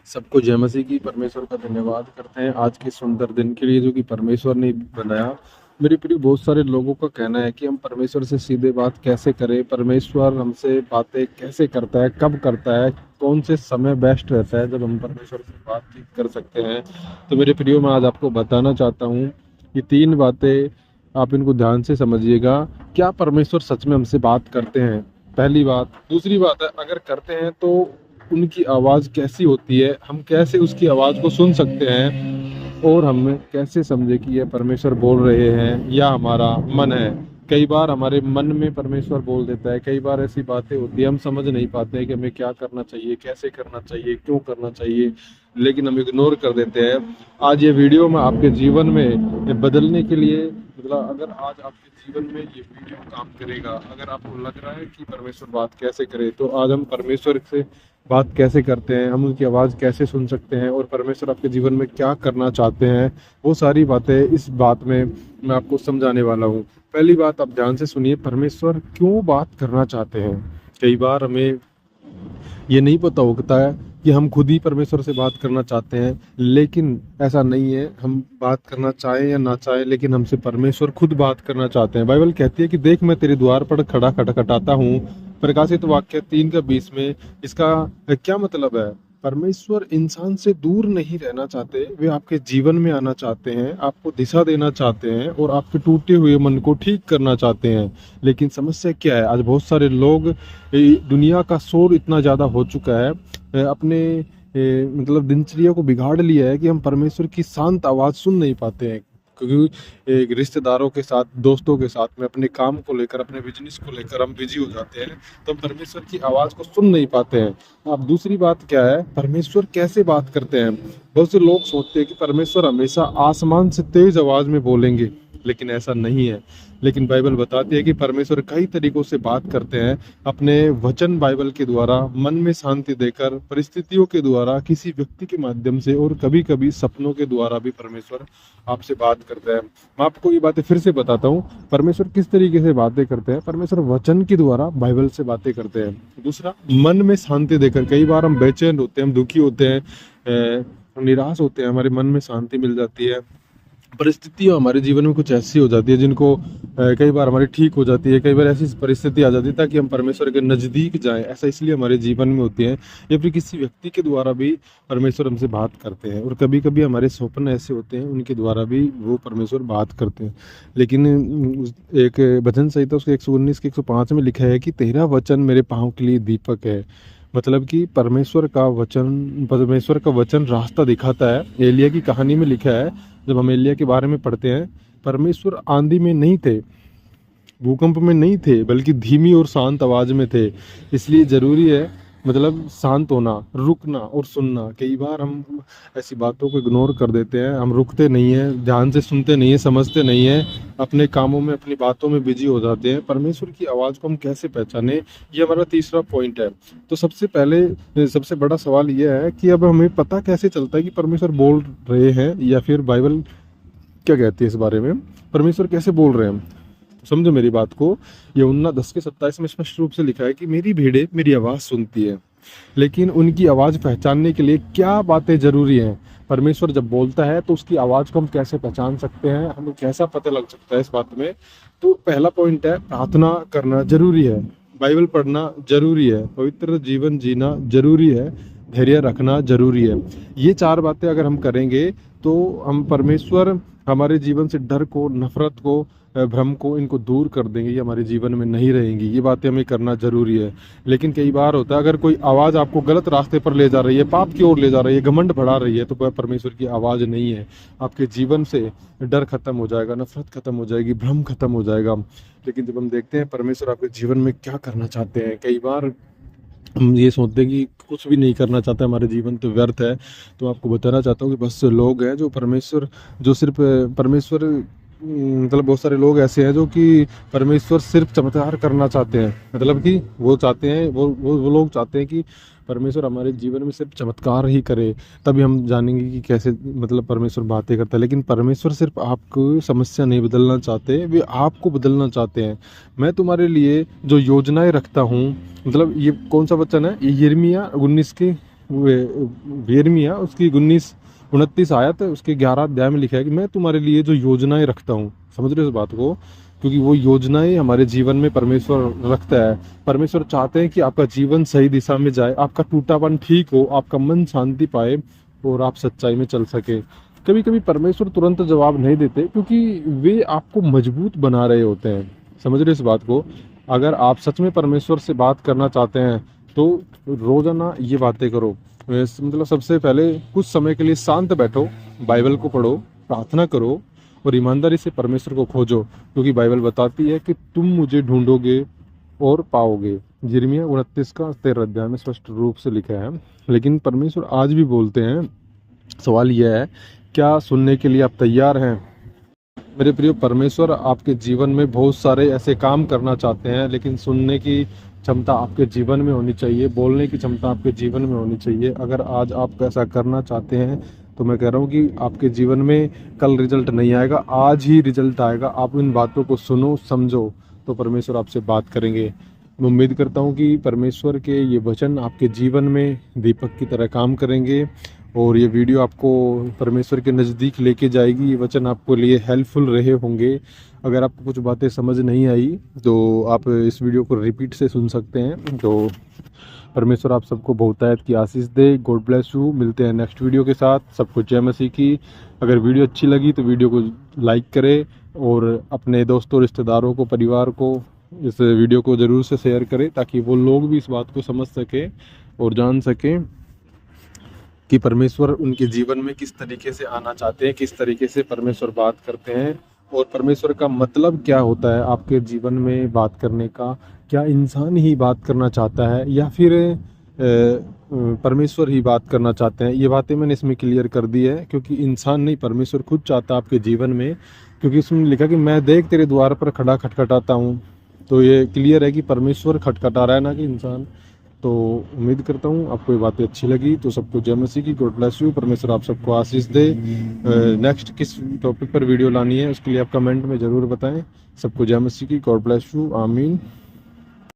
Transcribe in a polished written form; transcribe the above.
सबको जय मसीह की। परमेश्वर का धन्यवाद करते हैं आज के सुंदर दिन के लिए जो कि परमेश्वर ने बनाया। मेरे प्रिय, बहुत सारे लोगों का कहना है कि हम परमेश्वर से सीधे बात कैसे करें, परमेश्वर हमसे बातें कैसे करता है, कब करता है, कौन से समय बेस्ट रहता है जब हम परमेश्वर से बातचीत कर सकते हैं। तो मेरे प्रियो, मैं आज आपको बताना चाहता हूँ कि 3 बातें, आप इनको ध्यान से समझिएगा। क्या परमेश्वर सच में हमसे बात करते हैं? पहली बात। दूसरी बात है, अगर करते हैं तो उनकी आवाज़ कैसी होती है, हम कैसे उसकी आवाज़ को सुन सकते हैं, और हम कैसे समझे कि यह परमेश्वर बोल रहे हैं या हमारा मन है। कई बार हमारे मन में परमेश्वर बोल देता है, कई बार ऐसी बातें होती है हम समझ नहीं पाते हैं कि हमें क्या करना चाहिए, कैसे करना चाहिए, क्यों करना चाहिए, लेकिन हम इग्नोर कर देते हैं। आज ये वीडियो में आपके जीवन में बदलने के लिए, मतलब अगर आज आपके जीवन में ये वीडियो काम करेगा, अगर आपको लग रहा है कि परमेश्वर बात कैसे करे, तो आज हम परमेश्वर से बात कैसे करते हैं, हम उनकी आवाज़ कैसे सुन सकते हैं, और परमेश्वर आपके जीवन में क्या करना चाहते हैं, वो सारी बातें इस बात में मैं आपको समझाने वाला हूँ। पहली बात, आप ध्यान से सुनिए, परमेश्वर क्यों बात करना चाहते हैं। कई बार हमें ये नहीं पता होता है कि हम खुद ही परमेश्वर से बात करना चाहते हैं, लेकिन ऐसा नहीं है। हम बात करना चाहें या ना चाहें, लेकिन हमसे परमेश्वर खुद बात करना चाहते हैं। बाइबल कहती है कि देख, मैं तेरे द्वार पर खड़ा खटखटाता हूँ। प्रकाशित वाक्य 3:20 में। इसका क्या मतलब है? परमेश्वर इंसान से दूर नहीं रहना चाहते, वे आपके जीवन में आना चाहते हैं, आपको दिशा देना चाहते हैं, और आपके टूटे हुए मन को ठीक करना चाहते हैं। लेकिन समस्या क्या है? आज बहुत सारे लोग, दुनिया का शोर इतना ज़्यादा हो चुका है, अपने मतलब दिनचर्या को बिगाड़ लिया है कि हम परमेश्वर की शांत आवाज़ सुन नहीं पाते हैं। क्योंकि एक रिश्तेदारों के साथ, दोस्तों के साथ में, अपने काम को लेकर, अपने बिजनेस को लेकर हम बिजी हो जाते हैं, तो हम परमेश्वर की आवाज़ को सुन नहीं पाते हैं। अब दूसरी बात क्या है, परमेश्वर कैसे बात करते हैं। बहुत से लोग सोचते हैं कि परमेश्वर हमेशा आसमान से तेज आवाज़ में बोलेंगे, लेकिन ऐसा नहीं है। लेकिन बाइबल बताती है कि परमेश्वर कई तरीकों से बात करते हैं। अपने वचन बाइबल के द्वारा, मन में शांति देकर, परिस्थितियों के द्वारा, किसी व्यक्ति के माध्यम से, और कभी कभी सपनों के द्वारा भी परमेश्वर आपसे बात करता है। मैं आपको ये बातें फिर से बताता हूँ, परमेश्वर किस तरीके से बातें करते हैं। परमेश्वर वचन के द्वारा, बाइबल से बातें करते हैं। दूसरा, मन में शांति देकर। कई बार हम बेचैन होते हैं, हम दुखी होते हैं, हम निराश होते हैं, हमारे मन में शांति मिल जाती है। परिस्थितियाँ हमारे जीवन में कुछ ऐसी हो जाती है जिनको कई बार हमारी ठीक हो जाती है, कई बार ऐसी परिस्थिति आ जाती है ताकि हम परमेश्वर के नज़दीक जाएं, ऐसा इसलिए हमारे जीवन में होती है। या फिर किसी व्यक्ति के द्वारा भी परमेश्वर हमसे बात करते हैं, और कभी कभी हमारे स्वप्न ऐसे होते हैं, उनके द्वारा भी वो परमेश्वर बात करते हैं। लेकिन एक भजन संहिता उसके 119 के 105 में लिखा है कि तेरा वचन मेरे पाँव के लिए दीपक है। मतलब कि परमेश्वर का वचन रास्ता दिखाता है। एलिया की कहानी में लिखा है, जब हम एलिया के बारे में पढ़ते हैं, परमेश्वर आंधी में नहीं थे, भूकंप में नहीं थे, बल्कि धीमी और शांत आवाज में थे। इसलिए जरूरी है, मतलब शांत होना, रुकना और सुनना। कई बार हम ऐसी बातों को इग्नोर कर देते हैं, हम रुकते नहीं हैं, ध्यान से सुनते नहीं हैं, समझते नहीं हैं, अपने कामों में, अपनी बातों में बिजी हो जाते हैं। परमेश्वर की आवाज़ को हम कैसे पहचाने, ये हमारा तीसरा पॉइंट है। तो सबसे पहले, सबसे बड़ा सवाल ये है कि अब हमें पता कैसे चलता है कि परमेश्वर बोल रहे हैं, या फिर बाइबल क्या कहती है इस बारे में, परमेश्वर कैसे बोल रहे हैं। समझो मेरी बात को। यूहन्ना 10:27 में स्पष्ट रूप से लिखा है कि मेरी भेड़ें मेरी आवाज़ सुनती है। लेकिन उनकी आवाज़ पहचानने के लिए क्या बातें जरूरी हैं? परमेश्वर जब बोलता है तो उसकी आवाज़ को हम कैसे पहचान सकते हैं, हमें कैसा पता लग सकता है इस बात में? तो पहला पॉइंट है, प्रार्थना करना जरूरी है, बाइबल पढ़ना जरूरी है, पवित्र जीवन जीना जरूरी है, धैर्य रखना जरूरी है। ये 4 बातें अगर हम करेंगे तो हम परमेश्वर हमारे जीवन से डर को, नफरत को, भ्रम को, इनको दूर कर देंगे। ये हमारे जीवन में नहीं रहेंगी। ये बातें हमें करना जरूरी है। लेकिन कई बार होता है, अगर कोई आवाज़ आपको गलत रास्ते पर ले जा रही है, पाप की ओर ले जा रही है, घमंड बढ़ा रही है, तो वह परमेश्वर की आवाज़ नहीं है। आपके जीवन से डर खत्म हो जाएगा, नफरत खत्म हो जाएगी, भ्रम खत्म हो जाएगा। लेकिन जब हम देखते हैं परमेश्वर आपके जीवन में क्या करना चाहते हैं, कई बार हम ये सोचते हैं कि कुछ भी नहीं करना चाहते, हमारे जीवन तो व्यर्थ है। तो आपको बताना चाहता हूँ कि बस लोग हैं जो परमेश्वर, जो सिर्फ परमेश्वर, मतलब बहुत सारे लोग ऐसे हैं जो कि परमेश्वर सिर्फ चमत्कार करना चाहते हैं। मतलब कि वो चाहते हैं, वो लोग चाहते हैं कि परमेश्वर हमारे जीवन में सिर्फ चमत्कार ही करे, तभी हम जानेंगे कि कैसे, मतलब परमेश्वर बातें करता है। लेकिन परमेश्वर सिर्फ आपको समस्या नहीं बदलना चाहते, वे आपको बदलना चाहते हैं। मैं तुम्हारे लिए जो योजनाएं रखता हूँ, मतलब ये कौन सा वचन है? ये यिर्मयाह 19 के यिर्मयाह उसकी 29 आयत उसके 11 अध्याय में लिखा है कि मैं तुम्हारे लिए जो योजनाएं रखता हूँ। समझ रहे हो इस बात को? क्योंकि वो योजनाएं हमारे जीवन में परमेश्वर रखता है। परमेश्वर चाहते हैं कि आपका जीवन सही दिशा में जाए, आपका टूटापन ठीक हो, आपका मन शांति पाए और आप सच्चाई में चल सके। कभी कभी परमेश्वर तुरंत जवाब नहीं देते क्योंकि वे आपको मजबूत बना रहे होते हैं। समझ रहे हो इस बात को? अगर आप सच में परमेश्वर से बात करना चाहते हैं तो रोजाना ये बातें करो। मतलब सबसे पहले कुछ समय के लिए शांत बैठो, बाइबल को पढ़ो, प्रार्थना करो और ईमानदारी से परमेश्वर को खोजो, क्योंकि बाइबल बताती है कि तुम मुझे ढूंढोगे और पाओगे। यिर्मयाह 29 का 13 अध्याय में स्पष्ट रूप से लिखा है। लेकिन परमेश्वर आज भी बोलते हैं। सवाल यह है, क्या सुनने के लिए आप तैयार हैं? मेरे प्रिय, परमेश्वर आपके जीवन में बहुत सारे ऐसे काम करना चाहते हैं, लेकिन सुनने की क्षमता आपके जीवन में होनी चाहिए, बोलने की क्षमता आपके जीवन में होनी चाहिए। अगर आज आप ऐसा करना चाहते हैं तो मैं कह रहा हूँ कि आपके जीवन में कल रिजल्ट नहीं आएगा, आज ही रिजल्ट आएगा। आप इन बातों को सुनो, समझो, तो परमेश्वर आपसे बात करेंगे। मैं उम्मीद करता हूँ कि परमेश्वर के ये वचन आपके जीवन में दीपक की तरह काम करेंगे और ये वीडियो आपको परमेश्वर के नज़दीक लेके जाएगी। ये वचन आपको लिए हेल्पफुल रहे होंगे। अगर आपको कुछ बातें समझ नहीं आई तो आप इस वीडियो को रिपीट से सुन सकते हैं। तो परमेश्वर आप सबको बहुतायत की आशीष दे। God bless you. मिलते हैं नेक्स्ट वीडियो के साथ। सबको जय मसीह की। अगर वीडियो अच्छी लगी तो वीडियो को लाइक करें और अपने दोस्तों, रिश्तेदारों को, परिवार को इस वीडियो को ज़रूर से शेयर करें, ताकि वो लोग भी इस बात को समझ सकें और जान सकें कि परमेश्वर उनके जीवन में किस तरीके से आना चाहते हैं, किस तरीके से परमेश्वर बात करते हैं और परमेश्वर का मतलब क्या होता है आपके जीवन में बात करने का। क्या इंसान ही बात करना चाहता है या फिर परमेश्वर ही बात करना चाहते हैं? ये बातें मैंने इसमें क्लियर कर दी है, क्योंकि इंसान नहीं, परमेश्वर खुद चाहता है आपके जीवन में। क्योंकि इसमें लिखा कि मैं देख तेरे द्वार पर खड़ा खटखटाता हूँ। तो ये क्लियर है कि परमेश्वर खटखटा रहा है, ना कि इंसान। तो उम्मीद करता हूँ आपको ये बातें अच्छी लगी। तो सबको जय मसीह की। God bless you. परमेश्वर आप सबको आशीष दे। नेक्स्ट किस टॉपिक पर वीडियो लानी है उसके लिए आप कमेंट में ज़रूर बताएं। सबको जय मसीह की। God bless you. आमीन।